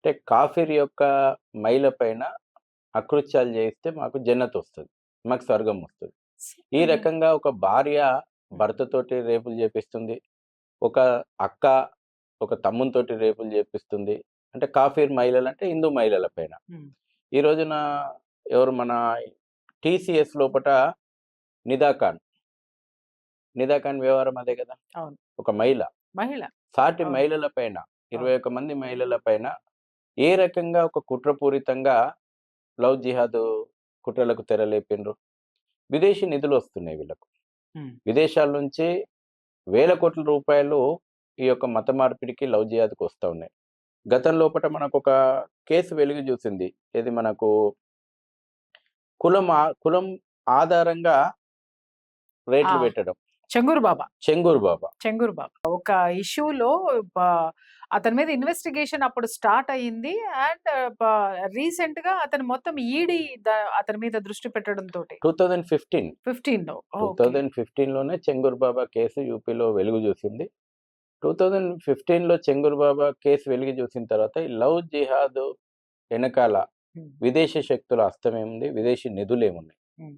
అంటే కాఫీర్ యొక్క మైల పైన అకృత్యాలు చేయిస్తే మాకు జన్నత్ వస్తది. మాకు స్వర్గం వస్తది. ఈ హ్మ్. రకంగా ఒక భార్య భర్తతోటి రేపులు చేపిస్తుంది. ఒక అక్క ఒక తమ్మునితోటి రేపులు చేపిస్తుంది. అంటే కాఫీర్ మహిళలంటే హిందూ మహిళల పైన. హ్మ్. ఈ రోజున ఎవరు మన టీసీఎస్ లోపట నిదా ఖాన్. నిదా ఖాన్ వ్యవహారం అదే గదా! అవును. ఒక మహిళ. మహిళ. సాటి అవును. మహిళల పైన అవును. 21 మంది మహిళల పైన ఏ రకంగా ఒక కుట్రపూరితంగా లవ్ జిహాద్ కుట్రలకు తెరలేపిండ్రు. విదేశీ నిధులొస్తున్నాయి వీళ్ళకు. హ్మ్. విదేశాల నుంచి వేల కోట్ల రూపాయలు ఈ యొక్క మత మార్పిడికి, లవ్ జిహాద్‌కి వస్తా ఉన్నాయి. గతం లోపట మనకొక కేసు వెలుగు చూసింది. ఏది మనకు కులం ఆధారంగా ఆ! రేట్లు పెట్టడం. 'చెంగూరు బాబా'. 'చెంగూరు బాబా'. 'చెంగూరు బాబా' ఒక ఇష్యూలో ప అతని మీద ఇన్వెస్టిగేషన్ అప్పుడు స్టార్ట్ అయింది. అండ్ రీసెంట్‌గా అతను మొత్తం ఈడీ అతని మీద దృష్టి పెట్టడంతోటి 2015, 15లో ఓకే. 2015లోనే 'చెంగూరు బాబా' కేసు యూపీలో వెలుగు చూసింది. 2015లో 'చెంగూరు బాబా' కేసు వెలుగు చూసిన తర్వాత ఈ లవ్ జిహాద్ ఎనకాల హ్మ్. విదేశీ శక్తుల హస్తమేముంది? విదేశీ నిధులేమున్నాయి? హ్మ్.